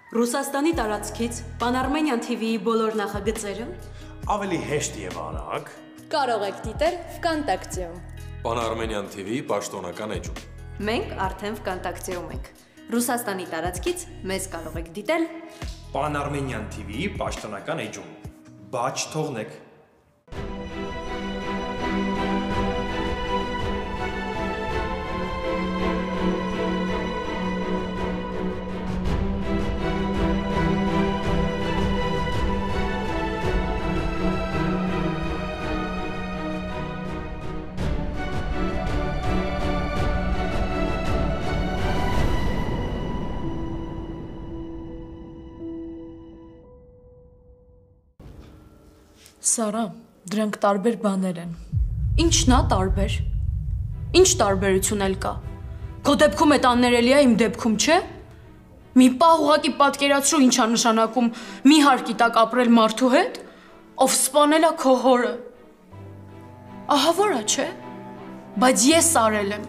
Ռուսաստանի տարածքից Pan-Armenian TV-ի բոլոր նախագծերը ավելի հեշտ եւ արագ կարող եք դիտել Վկանտակտեում։ Pan-Armenian TV-ի պաշտոնական էջում։ Մենք արդեն Վկանտակտեում ենք։ Ռուսաստանի տարածքից մեզ կարող եք դիտել Pan-Armenian TV-ի պաշտոնական էջում։ Բաչ թողնեք։ Սարա, դրանք տարբեր բաներ են։ Ինչն է տարբեր։ Ինչ տարբերություն էլ կա։ Քո դեպքում այդ աններելի է, իմ դեպքում չէ։ Մի պահ ուղղակի պատկերացրու ինչա նշանակում մի հարկի տակ ապրել մարդու հետ, ով սպանել է քո հորը։ Ահա որա չէ։ Բայց ես արել եմ։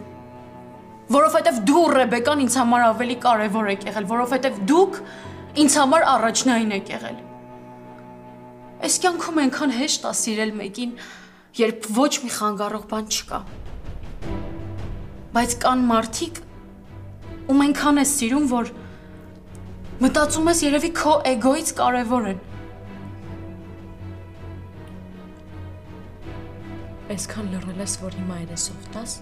Որովհետև դու Ռեբեկան ինձ համար ավելի կարևոր եք եղել, որովհետև դուք ինձ համար առաջնային եք եղել։ Այս կյանքում այնքան հեշտ է սիրել մեկին, երբ ոչ մի խանգարող բան չկա։ Բայց կան մարդիկ, ում այնքան ես սիրում, որ մտածում ես երևի քո էգոից կարևոր են։ Այսքան լռել ես, որ հիմա երեսով տաս։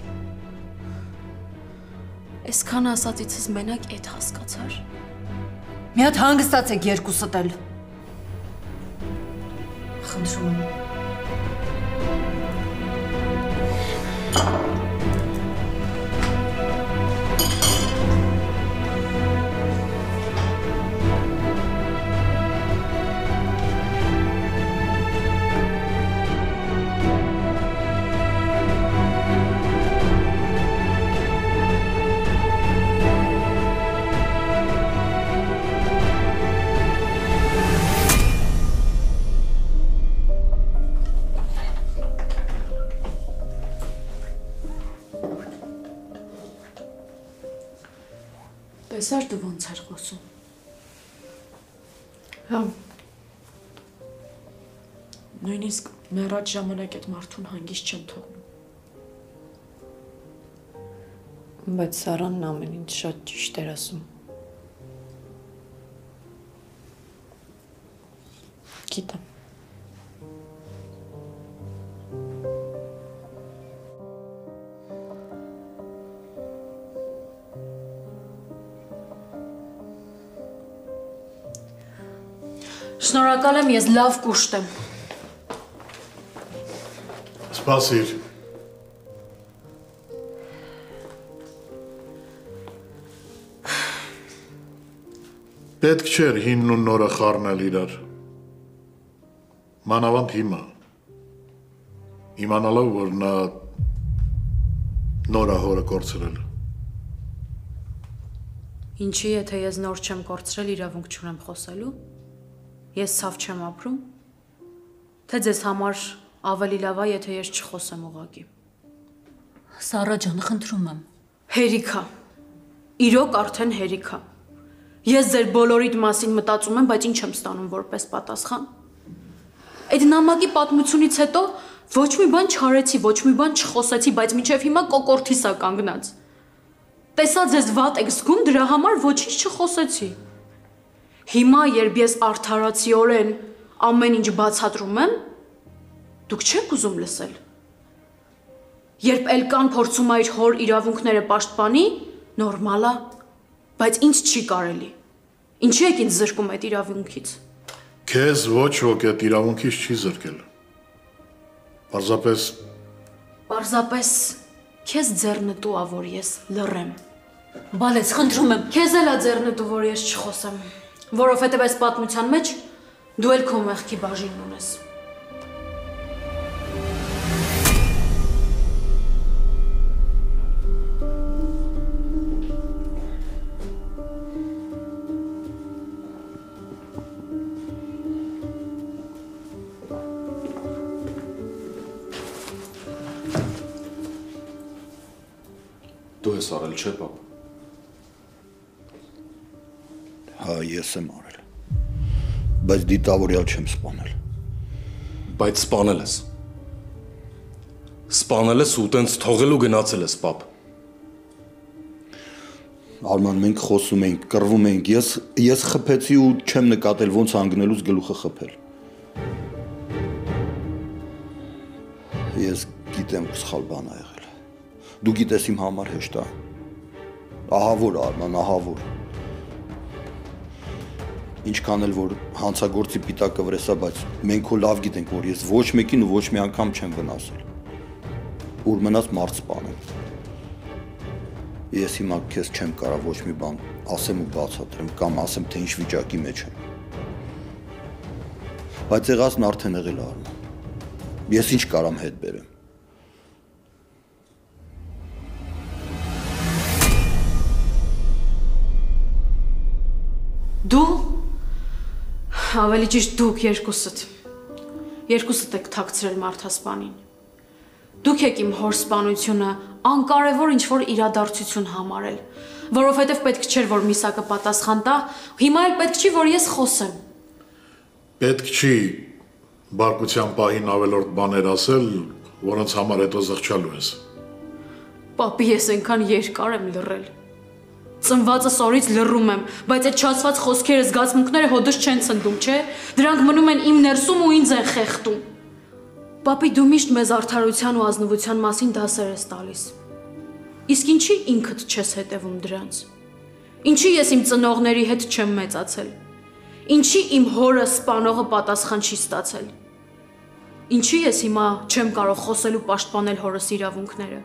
Այսքան ասածիցս մենակ էդ հասկացար։ Մի հատ հանգստացեք երկուսդ էլ։ Խնդրում եմ։ Տեսար դու ոնց էր խոսում։ Հա։ Նույնիսկ մեռած ժամանակ այդ մարդուն հանգիստ չեմ թողնում։ Բայց Սարանն ամեն ինչ շատ ճիշտ էր ասում։ Գիտեմ։ Շնորհակալ եմ, ես լավ կուշտ եմ։ Սպասիր։ Պետք չէր հինն ու նորը խառնել իրար։ Մանավանդ հիմա։ Իմանալով, որ նա նորա հորը կորցրել։ Ինչի, եթե ես նոր չեմ կորցրել, իրավունք չունեմ խոսելու։ Ես ցավ չեմ ապրում, թե ձեզ համար ավելի լավ է, եթե ես չխոսեմ ուղղակի։ Սարա ջան, խնդրում եմ։ Հերիքա։ Իրոք արդեն հերիքա։ Ես ձեր բոլորիդ մասին մտածում եմ, բայց ինչ եմ ստանում որպես պատասխան։ Այդ նամակի պատմությունից հետո ոչ մի բան չարեցի, ոչ մի բան չխոսեցի, բայց մինչև հիմա կոկորտիս է կանգնած։ Տեսա ձեզ վատ եք զգում, դրա համար ոչինչ չխոսեցի։ Հիմա, երբ ես արդարացիորեն ամեն ինչ բացատրում եմ, դուք չեք ուզում լսել։ Երբ Էլկան փորձում է իր հոր իրավունքները պաշտպանի, նորմալ է, բայց ինձ չի կարելի։ Ինչի եք ինձ զրկում այդ իրավունքից։ Քեզ ոչ ոք այդ իրավունքից չի զրկել։ Պարզապես քեզ ձեռնտու ա, որ ես լռեմ։ Բալեց, խնդրում եմ։ Քեզ էլ ա ձեռնտու, որ ես չխոսեմ։ Որովհետև այս պատմության մեջ դու էլ քո մեղքի բաժինն ունես։ Դու ես արել, չէ՞ պապ։ Հա, դա ես եմ արել։ Բայց դիտավորյալ չեմ սպանել։ Բայց սպանել ես։ Սպանել ես ու տենց թողելու գնացել ես, պապ։ Արման, մենք խոսում ենք, կռվում ենք, ես խփեցի ու չեմ նկատել ոնց անգնելուց գլուխը խփել։ Ես գիտեմ սխալ բան ա եղել։ Դու գիտես իմ համար հեշտ է։ Ահավոր Արման, ահավոր։ Ինչքան էլ որ հանցագործի պիտակը վրեսա, բայց մենք ու լավ գիտենք, որ ես ոչ մեկին ու ոչ մի անգամ չեմ վնասել։ Ուր մնաց մարդ սպանեմ։ Ես հիմա քեզ չեմ կարող ոչ մի բան ասեմ ու բացատրեմ կամ ասեմ թե ինչ վիճակի մեջ եմ։ Բայց եղածն արդեն եղել է Արման։ Ես ինչ կարամ հետ բերեմ։ Դու ավելի ճիշտ դուք երկուսդ եք թաքցրել մարդասպանին։ Դուք եք իմ հոր սպանությունը անկարևոր ինչ-որ իրադարձություն համարել, որովհետև պետք չէր, որ Միսակը պատասխան տա, հիմա էլ պետք չի, որ ես խոսեմ։ Պետք չի բարկության պահին ավելորդ բաներ ասել, որոնց համար հետո զղջալու ես։ Պապի, ես այնքան երկար եմ լռել։ Ծնվածս օրից լռում եմ, բայց այդ չասված խոսքերը, զգացմունքները հոդս չեն ցնդում, չէ՞։ Դրանք մնում են իմ ներսում ու ինձ են խեղդում։ Պապի, դու միշտ մեզ արդարության ու ազնվության մասին դասեր ես տալիս։ Իսկ ինչի ինքդ չես հետևում դրանց։ Ինչի ես իմ ծնողների հետ չեմ մեծացել։ Ինչի իմ հորը սպանողը պատասխան չի ստացել։ Ինչի ես հիմա չեմ կարող խոսել ու պաշտպանել հորս իրավունքները։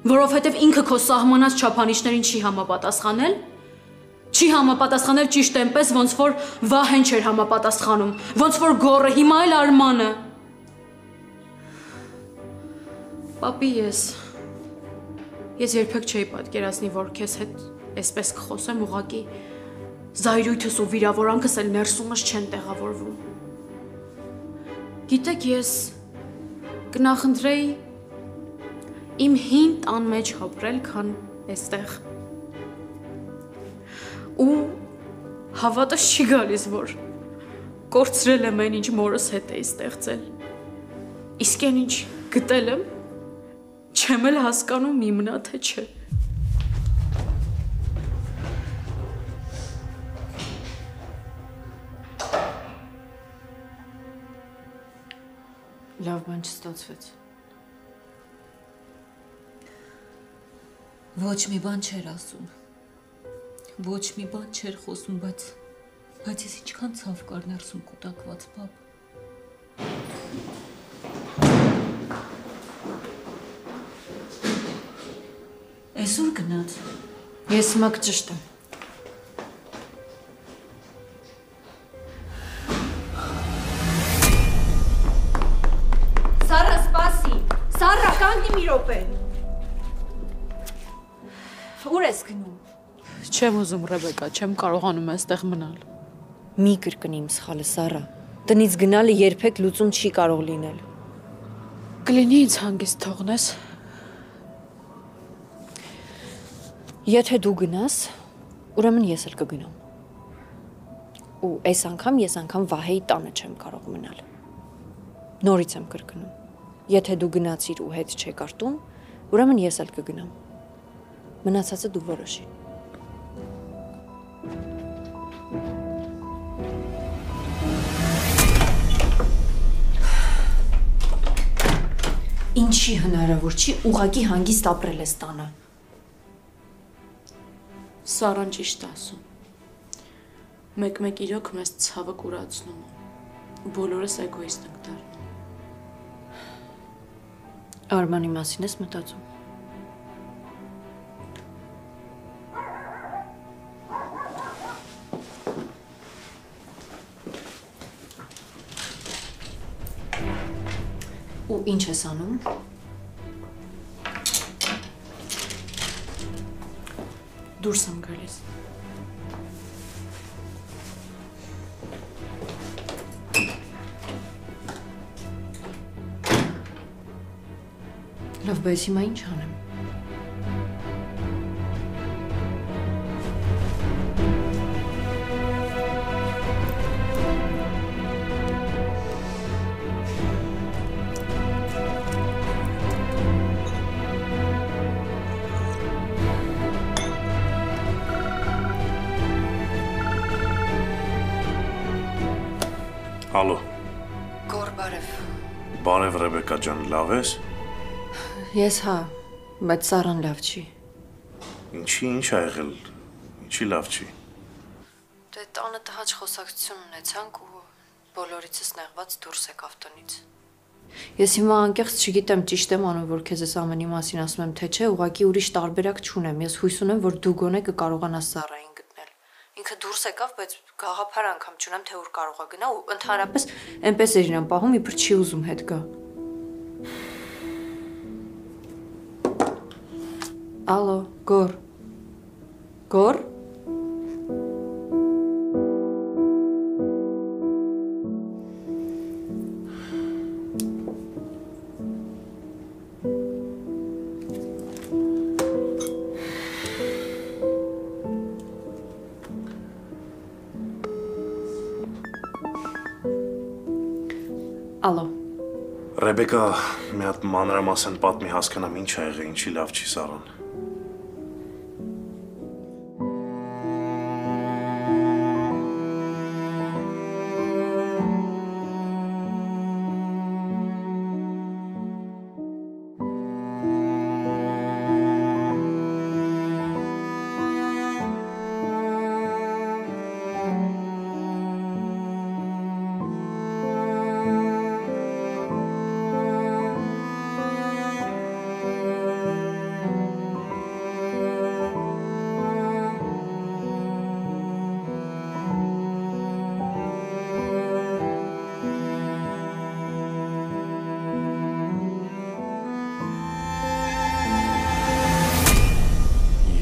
Որովհետև ինքը քո սահմանած չափանիշներին չի համապատասխանել։ Չի համապատասխանել ճիշտ այնպես, ոնց որ Վահեն չէր համապատասխանում, ոնց որ Գոռը, հիմա էլ Արմանը։ Պապի, ես երբեք չէի պատկերացնի, որ քեզ հետ այսպես կխոսեմ, ուղղակի զայրույթս ու վիրավորանքս էլ ներսումս չեն տեղավորվում։ Գիտեք, ես կնախընտրեի իմ հին տան մեջ ապրել, քան այստեղ։ Ու հավատս չի գալիս, որ կորցրել եմ այն, ինչ մորս հետ էի ստեղծել։ Իսկ այն ինչ գտել եմ, չեմ էլ հասկանում իմնա թե չէ։ Լավ բան չստացվեց։ Ոչ մի բան չէր ասում։ Ոչ մի բան չէր խոսում, բայց ես ինչքան ցավ կար ներսում կուտակված, պապ։ Այսօր գնաց։ Ես հիմա կճշտեմ։ Սառա, սպասի։ Սառա, կանգնի մի րոպե։ Ուր ես գնում։ Չեմ ուզում, Ռեբեկա, չեմ կարողանում այստեղ մնալ։ Մի կրկնի իմ սխալը, Սառա։ Տնից գնալը երբեք լուծում չի կարող լինել։ Կլինի ինձ հանգիստ թողնես։ Եթե դու գնաս, ուրեմն ես էլ կգնամ։ Ու այս անգամ ես Վահեի տանը չեմ կարող մնալ։ Նորից եմ կրկնում։ Եթե դու գնացիր ու հետ չեկար տուն, ուրեմն ես էլ կգնամ։ Մնացածը դու որոշի։ Ինչի հնարավոր չի ուղղակի հանգիստ ապրել ես տանը։ Սառան ճիշտ ասում։ Մեկ-մեկ իրոք մեզ ցավը կուրացնում է։ Բոլորս էգոիստ ենք դառնում։ Արմանի մասին ես մտածում։ Ու ինչ ես անում։ Դուրս եմ գալիս։ Լավ, բայց հիմա ինչ անեմ։ Ալո։ Գոր բարև։ Բարև Ռեբեկա ջան, լավ ես։ Ես հա, բայց Սարան լավ չի։ Ինչ ա եղել։ Ինչի լավ չի։ Դե տանը տհաճ խոսակցություն ունեցանք ու բոլորիցս նեղված դուրս եկավ տնից։ Ես հիմա անկեղծ չգիտեմ ճիշտ եմ անում, որ քեզ այս ամենի մասին ասում եմ, թե չէ, ուղղակի ուրիշ տարբերակ չունեմ։ Ես հույս ունեմ, որ դու գոնե կկարողանաս Սարային գտնել։ Ինքը դուրս եկավ, բայց գաղափար անգամ չունեմ, թե ուր կարող է գնա ու ընդհանրապես այնպես էր իրան պահում, իբր չի ուզում հետ գա։ Ալո, Գոր։ Գոր։ Ալո։ Ռեբեկա, մի հատ մանրամասն պատմի հասկանամ ինչ ա եղել, ինչի լավ չի Սարան։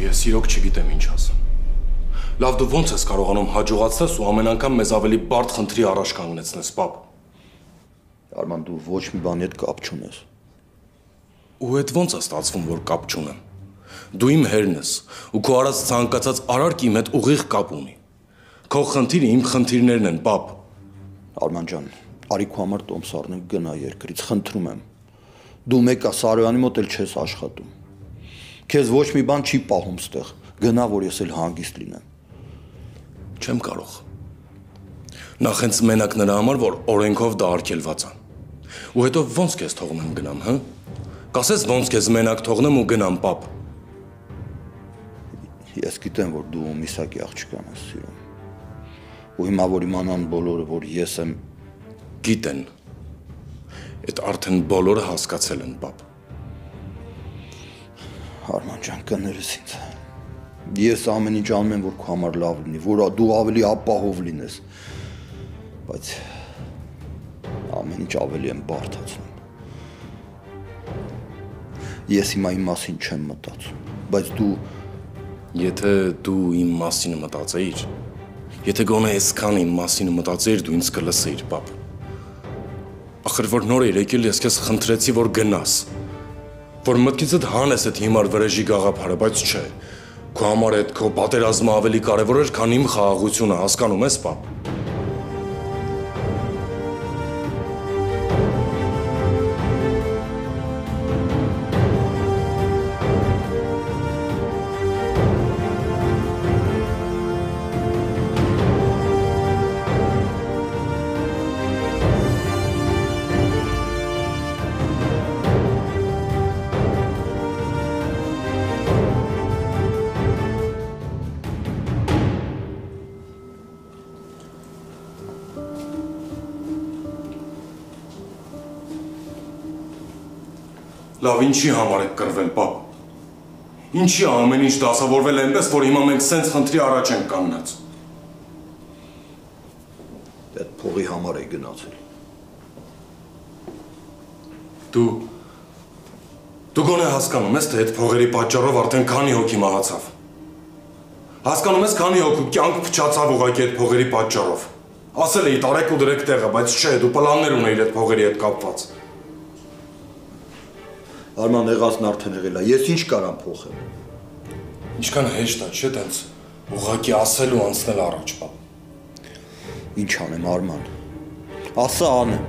Ես իրոք չգիտեմ ինչ ասեմ։ Լավ դու ո՞նց ես կարողանում հաջողացնես ու ամեն անգամ մեզ ավելի բարդ խնդրի առաջ կանգնեցնես, պապ։ Արման դու ոչ մի բանի հետ կապ չունես։ Ու այդ ո՞նց է ստացվում, որ կապ չունեմ։ Դու իմ հերն ես ու քո արած ցանկացած արարք իմ հետ ուղիղ կապ ունի։ Քո խնդիրը իմ խնդիրներն են, պապ։ Արման ջան, արի քո համար տոմս առնենք գնա երկրից, խնդրում եմ։ Դու մեկա Սարոյանի մոտ էլ չես աշխատում։ Քեզ ոչ մի բան չի պահում ստեղ։ Գնա, որ ես էլ հանգիստ լինեմ։ Չեմ կարող։ Նախ հենց մենակ նրա համար, որ օրենքով դա արգելված է։ Ու հետո ո՞նց քեզ թողնեմ գնամ, հա։ Կասես ո՞նց քեզ մենակ թողնեմ ու գնամ, պապ։ Ես գիտեմ, որ դու Միսակի աղջկան ես սիրում։ Ու հիմա որ իմանան բոլորը, որ ես եմ, գիտեն։ Այդ արդեն բոլորը հասկացել են, պապ։ Արման ջան, կներես ինձ։ Ես ամեն ինչ անում եմ, որ քո համար լավ լինի, որ դու ավելի ապահով լինես։ Բայց ամեն ինչ ավելի եմ բարդացնում։ Ես հիմա իմ մասին չեմ մտածում, բայց դու Եթե դու իմ մասին մտածեիր, եթե գոնե այսքան իմ մասին մտածեիր, դու ինձ կլսեիր, պապ։ Ախր որ նոր էր եկել, ես քեզ խնդրեցի, որ գնաս։ Որ մտքիցդ հանես այդ հիմար վրեժի գաղափարը, բայց չէ։ Քո համար այդ քո պատերազմը ավելի կարևոր էր, քան իմ խաղաղությունը, հասկանում ես, պապ։ Լավ, ինչի համար եք կռվել, պապ։ Ինչի ամեն ինչ դասավորվել այնպես, որ հիմա մենք սենց խնդրի առաջ ենք կանգնած։ Այդ փողի համար է գնացել։ Դու գոնե հասկանում ես, թե այդ փողերի պատճառով արդեն քանի հոգի մահացավ։ Հասկանում ես, քանի հոգու կյանք փչացավ ուղղակի այդ փողերի պատճառով։ Ասել էի տարեք ու դրեք տեղը, բայց չէ, դու պլաններ ունեիր այդ փողերի հետ կապված։ Արման եղածն արդեն եղել է, ես ինչ կարամ փոխել։ Ինչքան հեշտ է, չէ՞ տենց ուղղակի ասել ու անցնել առաջ, պապ։ Ինչ անեմ, Արման։ Ասա անեմ։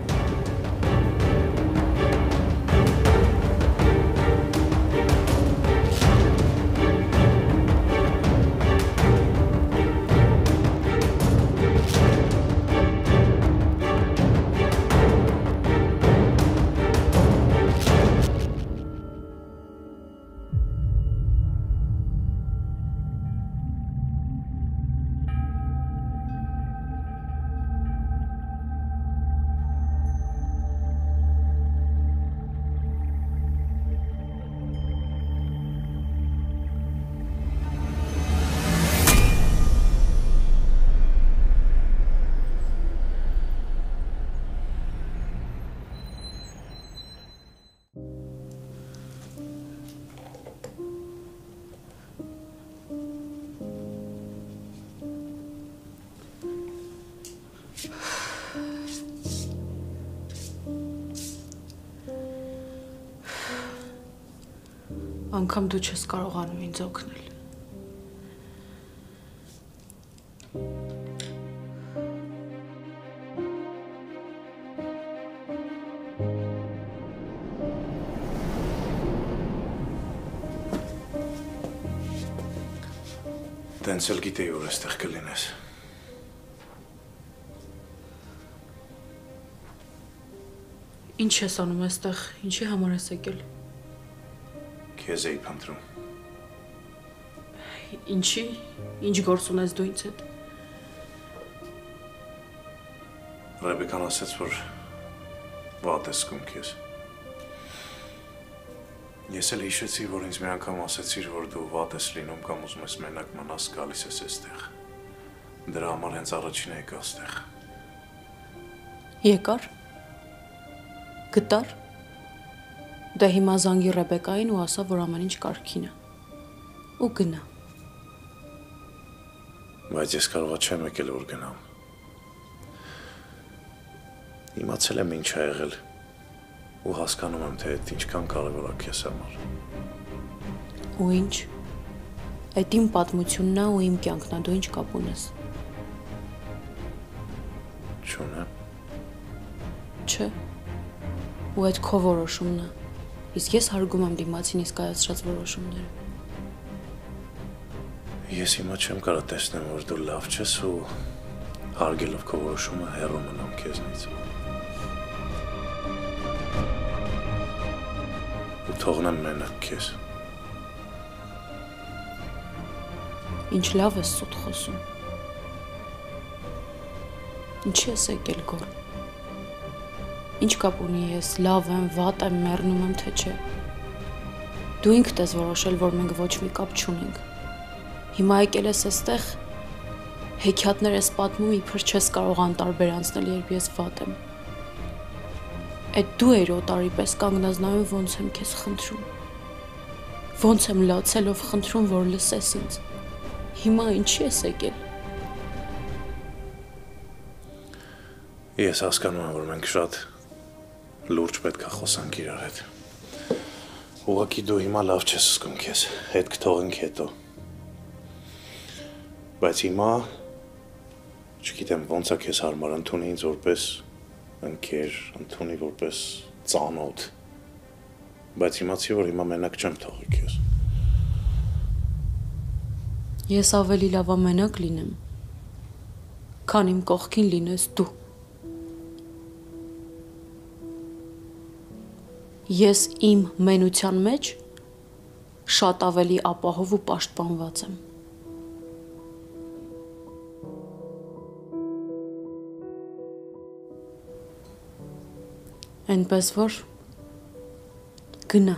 Անգամ դու չես կարողանում ինձ օգնել։ Տենց էլ գիտեի, որ այստեղ կլինես։ Ինչ ես անում այստեղ, ինչի համար ես եկել։ Քեզ էի փնտրում։ Ինչի, ինչ գործ ունես դու ինձ հետ։ Ռեբեկան ասաց, որ վատ ես զգում քեզ։ Ես էլ հիշեցի, որ ինձ մի անգամ ասացիր, որ դու վատ ես լինում կամ ուզում ես մենակ մնաս, գալիս ես այստեղ։ Դրա համար հենց առաջինը եկա այստեղ։ Եկար։ Գտար։ Դե հիմա զանգի Ռեբեկային ու ասա, որ ամեն ինչ կարգին է։ Ու գնա։ Բայց ես կարողա չեմ եկել, որ գնամ։ Իմացել եմ ինչ ա եղել ու հասկանում եմ, թե այդ ինչքան կարևոր է քեզ համար։ Ու ինչ։ Այդ իմ պատմությունն է ու իմ կյանքն է, դու ինչ կապ ունես։ Չունեմ։ Չէ։ Ու այդ քո որոշումն է։ Իսկ ես հարգում եմ դիմացին իսկ կայացրած որոշումները։ Ես հիմա չեմ կարող տեսնեմ, որ դու լավ չես ու հարգելով քո որոշումը հեռու մնամ քեզնից։ Ու թողնեմ մենակ քեզ։ Ինչ լավ ես սուտ խոսում։ Ինչի ես եկել գոր։ Ինչ կապ ունի ես լավ եմ, վատ եմ, մեռնում եմ, թե չէ։ Դու ինքդ ես որոշել, որ մենք ոչ մի կապ չունենք։ Հիմա եկել ես այստեղ, հեքիաթներ ես պատմում, իբր չես կարող անտարբեր անցնել, երբ ես վատ եմ։ Այդ դու էր օտարի պես կանգնած նայում, ոնց եմ քեզ խնդրում։ Ոնց եմ լացելով խնդրում, որ լսես ինձ։ Հիմա ինչի ես եկել։ Ես հասկանում եմ, որ մենք շատ լուրջ պետք է խոսանք իրար հետ։ Ուղղակի դու հիմա լավ չես զգում քեզ, հետ կթողենք հետո։ Բայց հիմա չգիտեմ ոնց է քեզ հարմար ընդունի ինձ որպես ընկեր, ընդունի որպես ծանոթ։ Բայց իմացի, որ հիմա մենակ չեմ թողի քեզ։ Ես ավելի լավ մենակ լինեմ, քան իմ կողքին լինես դու։ Ես իմ մենության մեջ շատ ավելի ապահով ու պաշտպանված եմ։ Այնպես որ գնա։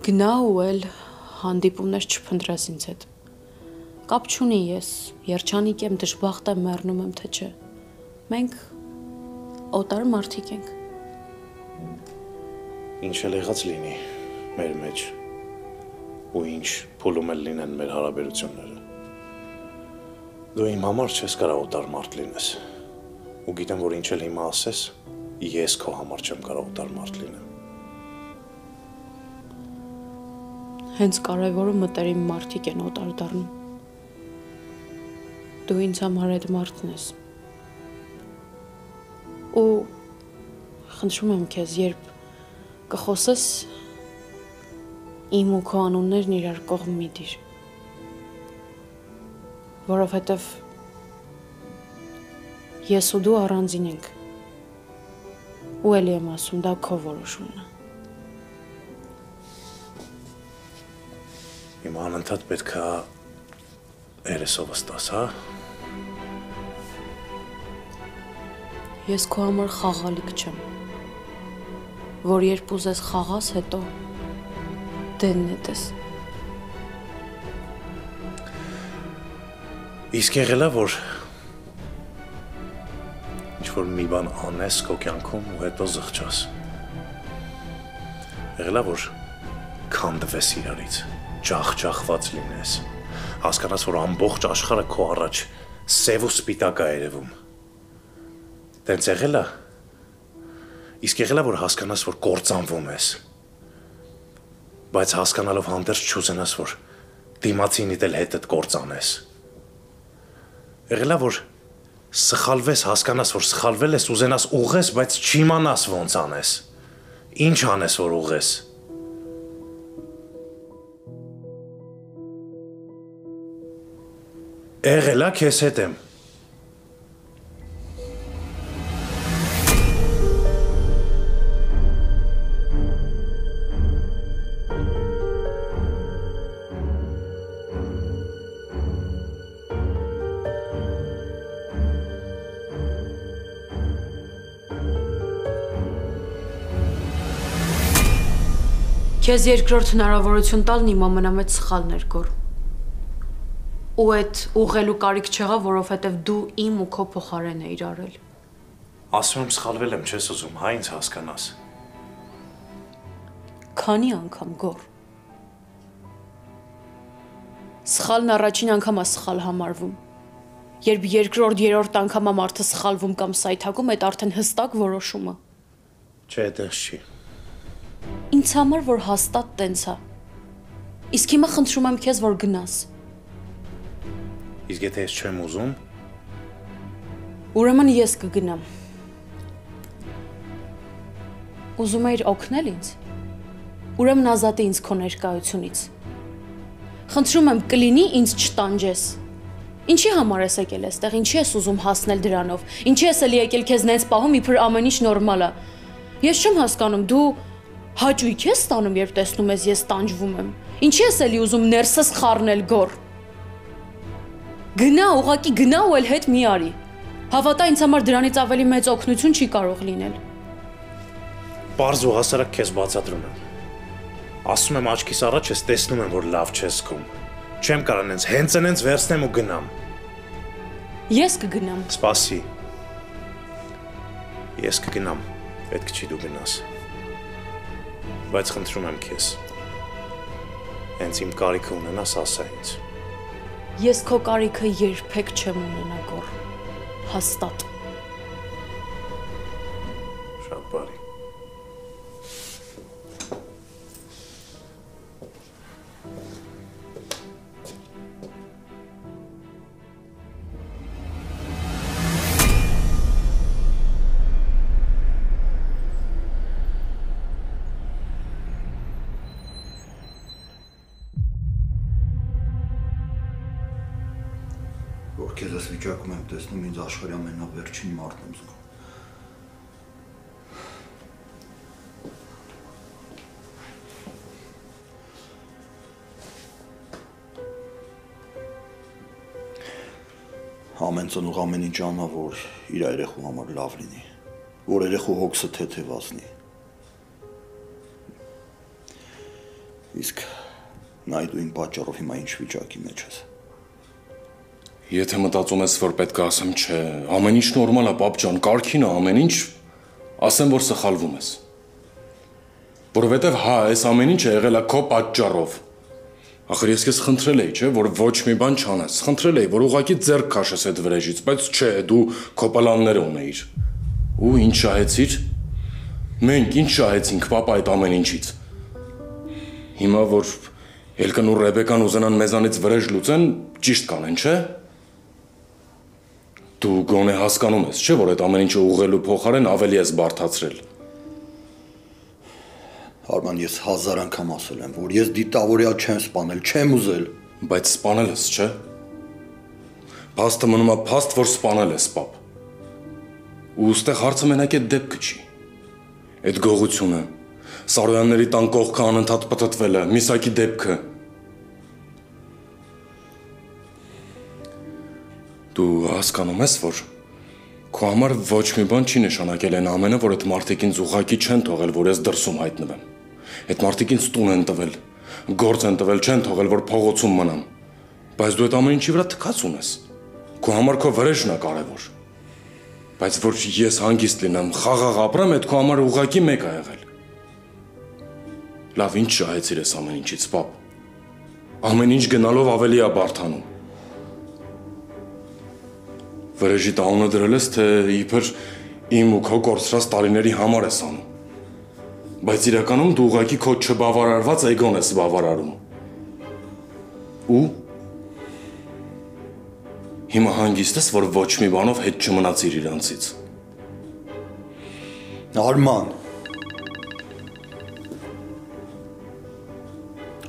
Գնա ու էլ հանդիպումներ չփնտրես ինձ հետ։ Կապ չունի ես, երջանիկ եմ, դժբախտ եմ, մեռնում եմ, թե չէ։ Մենք օտար մարդիկ ենք։ Ինչ էլ եղած լինի մեր մեջ ու ինչ փուլում էլ լինեն մեր հարաբերությունները։ Դու իմ համար չես կարող օտար մարդ լինես։ Ու գիտեմ, որ ինչ էլ հիմա ասես, ես քո համար չեմ կարող օտար մարդ լինեմ։ Հենց կարևորը մտերիմ մարդիկ են օտար դառնում։ Դու ինձ համար այդ մարդն ես։ Ու խնդրում եմ քեզ, երբ կխոսես իմ ու քո անուններն իրար կողմ մի դիր։ Որովհետև ես ու դու առանձին ենք։ Ու էլի եմ ասում, դա քո որոշումն է։ Հիմա անընդհատ պետք է երեսովս տաս, հա։ Ես քո համար խաղալիք չեմ, որ երբ ուզես խաղաս, հետո դենն հետես։ Իսկ եղել է, որ ինչ-որ մի բան անես քո կյանքում ու հետո զղջաս։ Եղելա որ քանդվես իրարից, ջախջախված լինես, հասկանաս, որ ամբողջ աշխարհը քո առաջ սև ու սպիտակ է երևում։ Տենց եղելա, իսկ եղելա որ հասկանաս, որ կործանվում ես, բայց հասկանալով հանդերձ չուզենաս, որ դիմացինիդ էլ հետդ կործանես։ Եղելա որ սխալվես, հասկանաս, որ սխալվել ես, ուզենաս ուղես, բայց չիմանաս ոնց անես, ինչ անես, որ ուղես։ Եղելա քեզ հետ եմ։ Քեզ երկրորդ հնարավորություն տալն իմ ամենամեծ սխալն էր, Գոր։ Ու այդ ուղղելու կարիք չեղավ, որովհետև դու իմ ու քո փոխարեն էիր արել։ Ասում եմ սխալվել եմ, չես ուզում, հա ինձ հասկանաս։ Քանի անգամ, Գոր։ Սխալն առաջին անգամ է սխալ համարվում։ Երբ երկրորդ, երրորդ անգամ մարդը սխալվում կամ սայթակում, այդ արդեն հստակ որոշումը։ Չէ, այդպես չի։ Ինձ համար որ հաստատ տենց է։ Իսկ հիմա խնդրում եմ քեզ, որ գնաս։ Իսկ եթե ես չեմ ուզում, ուրեմն ես կգնամ։ Ուզում էիր օգնել ինձ։ Ուրեմն ազատի ինձ քո ներկայությունից։ Խնդրում եմ կլինի ինձ չտանջես։ Ինչի համար ես եկել այստեղ, ինչի ես ուզում հասնել դրանով։ Ինչի ես էլի եկել քեզ նենց պահում, իբր ամեն ինչ նորմալ է։ Ես չեմ հասկանում, դու հաճույք ես ստանում, երբ տեսնում ես ես տանջվում եմ։ Ինչի ես էլի ուզում ներսս խառնել, Գոր։ Գնա, ուղղակի գնա ու էլ հետ մի արի։ Հավատա, ինձ համար դրանից ավելի մեծ օգնություն չի կարող լինել։ Պարզ ու հասարակ քեզ բացատրում եմ։ Ասում եմ աչքիս առաջ ես տեսնում եմ, որ լավ չես զգում։ Չեմ կարող հենց վերցնեմ ու գնամ։ Ես կգնամ։ Սպասի։ Ես կգնամ, պետք չի դու գնաս։ Բայց խնդրում եմ քեզ։ Հենց իմ կարիքը ունենաս, ասա ինձ։ Ես քո կարիքը երբեք չեմ ունենա, Գոր։ Հաստատ։ Շատ բարի։ Որ քեզ այս վիճակում եմ տեսնում, ինձ աշխարհի ամենավերջին մարդն եմ զգում։ Ամեն ծնող ամեն ինչ անա, որ իր երեխու համար լավ լինի, որ երեխու հոգսը թեթևացնի։ Իսկ նայ դու իմ պատճառով հիմա ինչ վիճակի մեջ ես։ Եթե մտածում ես, որ պետք է ասեմ, չէ, ամեն ինչ նորմալ է, պապ ջան, կարգին է ամեն ինչ, ասեմ, որ սխալվում ես։ Որովհետև հա, այս ամեն ինչը եղել է քո պատճառով։ Ախր ես քեզ խնդրել էի, չէ, որ ոչ մի բան չանես։ Խնդրել էի, որ ուղղակի ձեռք քաշես այդ վրեժից, բայց չէ, դու քո պլանները ունեիր։ Ու ինչ շահեցիր։ Մենք ինչ շահեցինք, պապա, այդ ամեն ինչից։ Հիմա որ Էլկան ու Ռեբեկան ուզենան մեզանից վրեժ լուծեն, ճիշտ կանեն, չէ։ Դու գոնե հասկանում ես, չէ, որ այդ ամեն ինչը ուղղելու փոխարեն ավելի ես բարդացրել։ Արման, ես 1000 անգամ ասել եմ, որ ես դիտավորյալ չեմ սպանել, չեմ ուզել։ Բայց սպանել ես, չէ։ Փաստը մնում է փաստ, որ սպանել ես, պապ։ Ու ուստեղ հարցը մենակ այդ դեպքը չի։ Այդ գողությունը, Սարոյանների տան կողքը անընդհատ պտտվելը, Միսակի դեպքը։ Դու հասկանում ես, որ քո համար ոչ մի բան չի նշանակել այն ամենը, որ այդ մարդիկ ինձ ուղղակի չեն թողել, որ ես դրսում հայտնվեմ։ Այդ մարդիկ ինձ տուն են տվել, գործ են տվել, չեն թողել, որ փողոցում մնամ։ Բայց դու այդ ամեն ինչի վրա թքած ունես։ Քո համար քո վրեժն է կարևոր։ Բայց որ ես հանգիստ լինեմ, խաղաղ ապրեմ, այդ քո համար ուղղակի մեկ է եղել։ Լավ, ինչ շահեցիր ես ամեն ինչից, պապ։ Ամեն ինչ գնալով ավելի է բարդանում։ Վրեժի տանունը դրել ես, թե իբր իմ ու քո կորցրած տարիների համար ես անում։ Բայց իրականում դու ուղղակի քո չբավարարված էգոն ես բավարարում։ Ու հիմա հանգիստ ես, որ ոչ մի բանով հետ չմնացիր իրանցից։ Արման։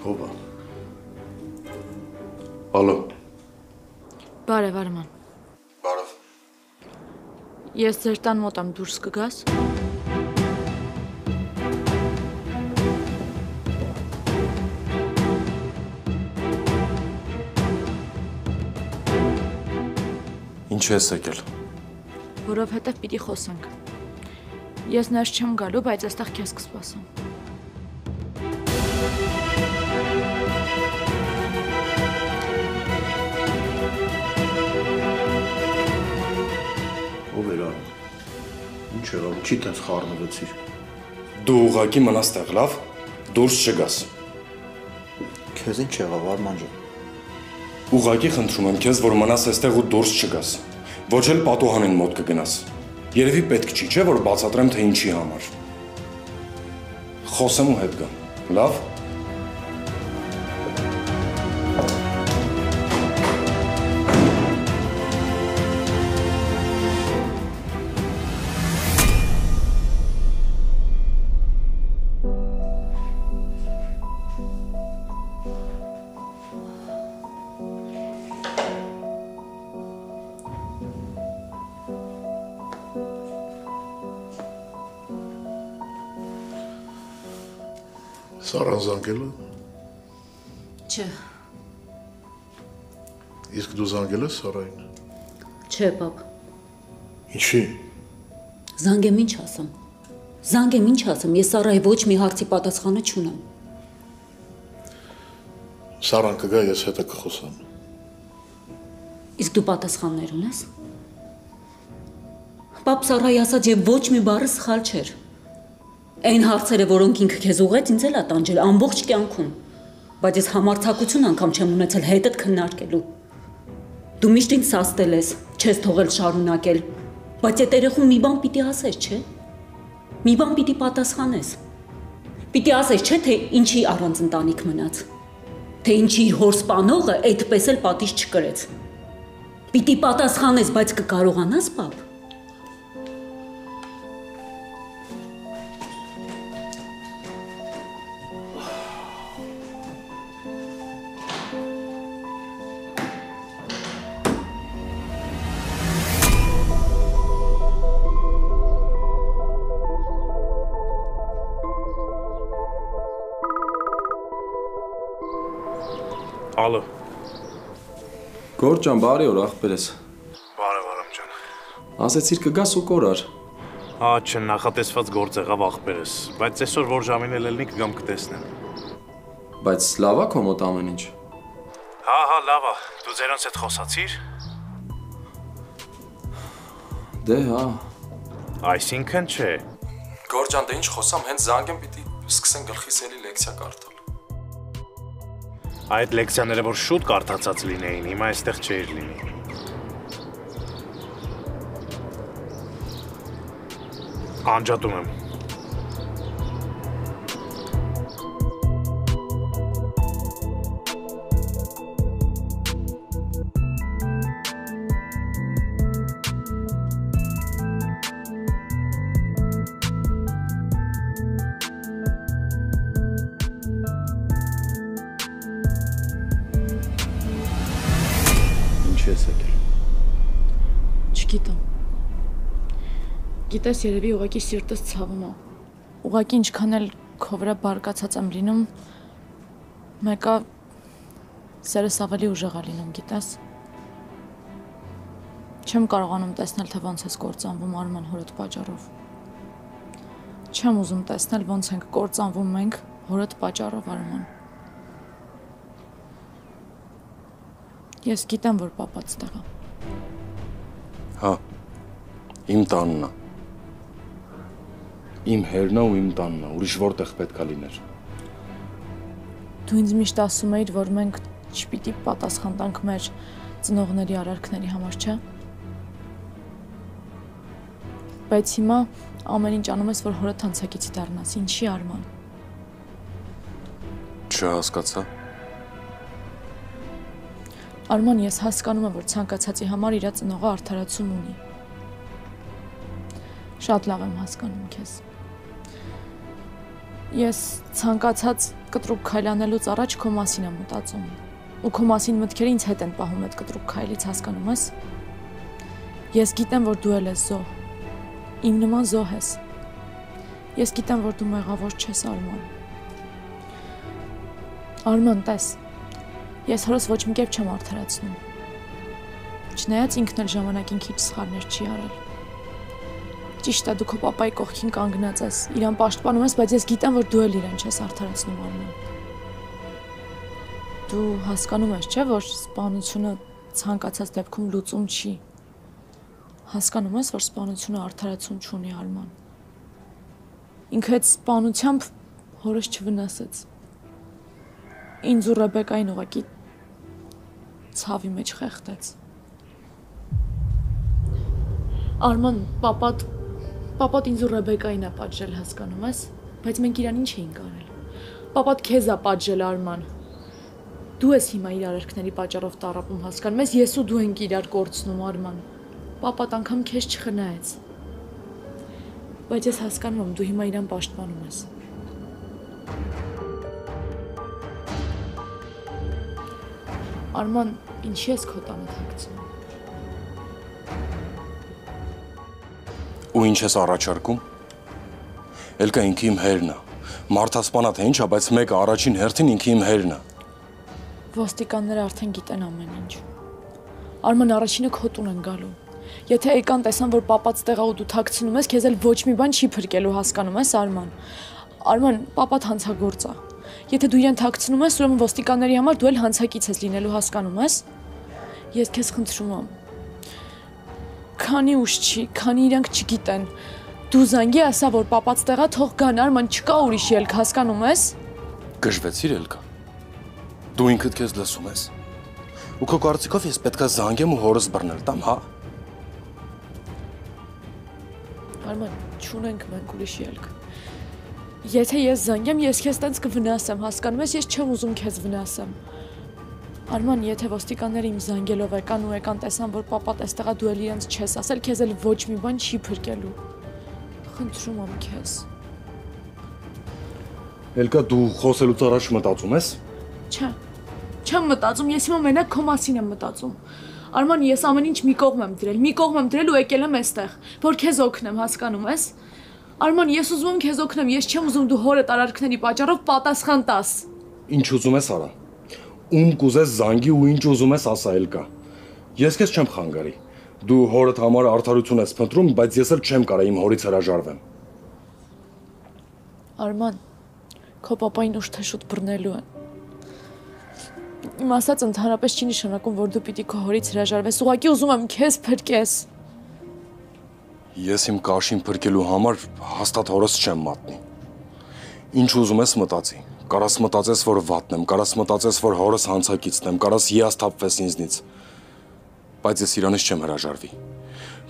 Ո՞վ է։ Ալո։ Բարև Արման։ Բարև։ Ես ձեր տան մոտ եմ, դուրս կգաս։ Ինչ ես եկել։ Որովհետև պիտի խոսենք։ Ես ներս չեմ գալու, բայց այստեղ քեզ կսպասեմ։ Ով էր Արման։ Ինչ եղավ, չի տենց խառնվեցիր։ Դու ուղղակի մնաս տեղ, լավ, դուրս չգաս։ Քեզ ինչ եղավ, Արման ջան։ Ուղղակի խնդրում եմ քեզ, որ մնաս այստեղ ու դուրս չգաս։ Ոչ էլ պատուհանին մոտ կգնաս։ Երևի պետք չի, չէ՞ որ բացատրեմ, թե ինչի համար։ Խոսեմ ու հետ գամ, լավ։ Սարան զանգել է։ Չէ, Իսկ դու զանգել ես Սարային։ չէ, պապ։ Ինչի։ Զանգեմ ինչ ասեմ։ Զանգեմ ինչ ասեմ, ես Սարայի ոչ մի հարցի պատասխանը չունեմ։ Սարան կգա, ես հետը կխոսեմ։ Իսկ դու պատասխաններ ունես։ Պապ Սարայի ասած եւ ոչ մի բառը սխալ չէր։ Այն հարցերը, որոնք ինքը քեզ ուղեց, ինձ էլ է տանջել ամբողջ կյանքում, բայց ես համարձակություն անգամ չեմ ունեցել հետդ քննարկելու։ Դու միշտ ինձ սաստել ես, չես թողել շարունակել, բայց այդ երեխուն մի բան պիտի ասես, չէ՞։ Մի բան պիտի պատասխանես։ Պիտի ասես, չէ՞, թե ինչի առանց ընտանիք մնաց, թե ինչի իր հոր սպանողը այդպես էլ պատիժ չկրեց։ Պիտի պատասխանես, բայց կկարողանաս, պապ։ Ալո։ Գոր ջան, բարի օր, աղբեր ես։ Բարև Արամ ջան։ Ասեցիր կգաս ու կորար։ Հա, չնախատեսված գործ եղավ աղբերս, բայց այսօր որ ժամին էլ ելնի կգամ կտեսնեմ։ Բայց լավ է քո մոտ ամեն ինչ։ Հա, լավ է։ Դու ձերոնց հետ խոսացիր։ Դե հա։ Այսինքն չէ։ Գոր ջան, դե ինչ խոսամ, հենց զանգեմ պիտի սկսեն գլխիս էլի լեկցիա կարդալ։ Այդ լեկցիաները որ շուտ կարդացած լինեին, հիմա այստեղ չէր լինի։ Անջատում եմ։ Չգիտեմ։ Գիտես, երևի ուղղակի սիրտս ցավում է։ Ուղղակի ինչքան էլ քո վրա բարկացած եմ լինում, մեկը սերս ավելի ուժեղ է լինում, գիտես։ Չեմ կարողանում տեսնել, թե ոնց ես կործանվում Արման հորդ պատճառով։ Չեմ ուզում տեսնել, ոնց ենք կործանվում մենք հորդ պատճառով Արման։ Ես գիտեմ, որ պապաց տեղ է։ Հա, իմ տանն է։ Իմ հերն է ու իմ տանն է, ուրիշ որտեղ պետք է լիներ։ Դու ինձ միշտ ասում էիր, որ մենք չպիտի պատասխան տանք մեր ծնողների արարքների համար, չէ՞։ Բայց հիմա ամեն ինչ անում ես, որ հորդ հանցակիցի դառնաս, ինչի Արման։ Չհասկացա։ Արման, ես հասկանում եմ, որ ցանկացածի համար իր ծնողը արդարացում ունի։ Շատ լավ եմ հասկանում քեզ։ Ես ցանկացած կտրուկ քայլ անելուց առաջ քո մասին եմ մտածում։ Ու քո մասին մտքերը ինձ հետ են պահում այդ կտրուկ քայլից, հասկանում ես։ Ես գիտեմ, որ դու ես զոհ։ Իմ նման զոհ ես։ Ես գիտեմ, որ դու մեղավոր չես, Արման։ Արման, տես։ Ես հորս ոչ մի կերպ չեմ արդարացնում։ Չնայած ինքն էլ ժամանակին քիչ սխալներ չի արել։ Ճիշտ է, դու քո պապայի կողքին կանգնած ես, իրան պաշտպանում ես, բայց ես գիտեմ, որ դու էլ իրան չես արդարացնում, Արման։ Դու հասկանում ես, չէ՞, որ սպանությունը ցանկացած դեպքում լուծում չի։ Հասկանում ես, որ սպանությունը արդարացում չունի, Արման։ Ինքը այդ սպանությամբ հորս չվնասեց։ Ինձ ու Ռեբեկային ուղղակի ցավի մեջ խեղդեց։ Արման, Պապատ ինձ ու Ռեբեկային է պատժել, հասկանում ես, բայց մենք իրան ինչ էինք արել։ Պապատ քեզ է պատժել, Արման։ Դու ես հիմա իր արարքների պատճառով տառապում, հասկանում ես, ես ու դու ենք իրար կորցնում, Արման։ Պապատ անգամ քեզ չխնայեց։ Բայց ես հասկանում եմ, դու հիմա իրան պաշտպանում ես։ Արման, ինչի ես քո տանը թաքցնում։ Ու ինչ ես առաջարկում։ Էլկա ինքը իմ հերն է։ Մարդասպանա թե ինչա, բայց մեկը առաջին հերթին ինքը իմ հերն է։ Ոստիկանները արդեն գիտեն ամեն ինչ։ Արման, առաջինը քո տուն են գալու։ Եթե եկան տեսան, որ պապած տեղա ու դու թաքցնում ես, քեզ էլ ոչ մի բան չի փրկելու, հասկանում ես, Արման։ Արման, պապատ հանցագործ է։ Եթե դու իրեն թաքցնում ես, ուրեմն ոստիկանների համար դու էլ հանցակից ես լինելու, հասկանում ես։ Ես քեզ խնդրում եմ։ Քանի ուշ չի, քանի իրանք չգիտեն։ Դու զանգի ասա, որ պապած տեղա թող գան, Արման, չկա ուրիշ ելք, հասկանում ես։ Գժվեցիր Էլկա։ Դու ինքդ քեզ լսում ես։ Ու քո կարծիքով ես պետքա զանգեմ ու հորս բռնել տամ, հա։ Արման, չունենք մենք ուրիշ ելք։ Եթե ես զանգեմ, ես քեզ տենց կվնասեմ, հասկանում ես, ես չեմ ուզում քեզ վնասեմ։ Արման, եթե ոստիկանները իմ զանգելով եկան տեսան, որ պապատ էստեղա դու էլ իրենց չես ասել, քեզ էլ ոչ մի բան չի փրկելու։ Խնդրում եմ քեզ։ Էլկա, դու խոսելուց առաջ մտածում ես։ Չէ։ Չեմ մտածում, ես հիմա մենակ քո մասին եմ մտածում։ Արման, ես ամեն ինչ մի կողմ եմ դրել ու եկել եմ այստեղ, որ քեզ օգնեմ, հասկանում ես։ Արման, ես ուզում եմ քեզ օգնեմ, ես չեմ ուզում դու հորդ արարքների պատճառով պատասխան տաս։ Ինչ ուզում ես արա։ Ում կուզես զանգի ու ինչ ուզում ես ասա Էլկա։ Ես քեզ չեմ խանգարի։ Դու հորդ համար արդարություն ես փնտրում, բայց ես էլ չեմ կարող իմ հորից հրաժարվեմ։ Արման, քո պապային ուշ թե շուտ բռնելու են։ Իմ ասած ընդհանրապես չի նշանակում, որ դու պիտի քո հորից հրաժարվես, ուղղակի ուզում եմ քեզ փրկես։ Ես իմ կաշին փրկելու համար հաստատ հորս չեմ մատնի։ Ինչ ուզում ես մտածի։ Կարաս մտածես, որ վատն եմ, կարաս մտածես, որ հորս հանցակիցն եմ, կարաս հիասթափվես ինձնից։ Բայց ես իրանից չեմ հրաժարվի։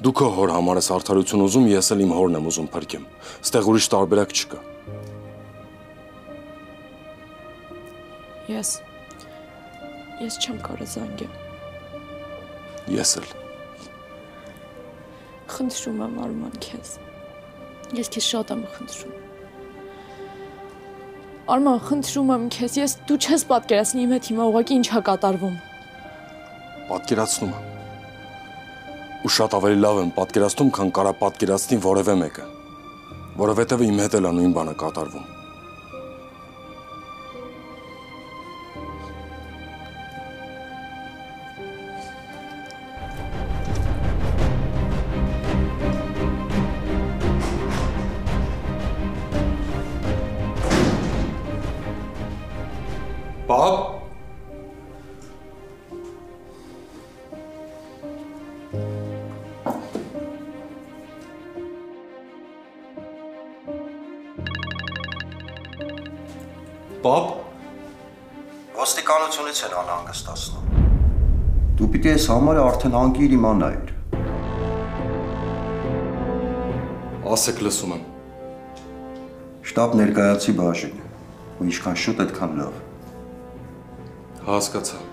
Դու քո հոր համար ես արդարություն ուզում, ես էլ իմ հորն եմ ուզում փրկեմ։ Ստեղ ուրիշ տարբերակ չկա։ Ես չեմ կարող զանգեմ։ Ես էլ։ Խնդրում եմ, Արման, քեզ։ Ես քեզ շատ եմ խնդրում։ Արման, խնդրում եմ քեզ, դու չես պատկերացնի իմ հետ հիմա ուղղակի ինչ է կատարվում։ Պատկերացնում եմ։ Ու շատ ավելի լավ եմ պատկերացնում, քան կարա պատկերացնի որևէ մեկը, որովհետև իմ հետ էլ է նույն բանը կատարվում։ Պապ։ Պապ։ Ոստիկանությունից են անհանգստացնում։ Դու պիտի այս համարը արդեն հանգիր իմանայիր։ Ասեք լսում եմ։ Շտաբ ներկայացի բաժին, ու ինչքան շուտ այդքան լավ։ Հասկացա։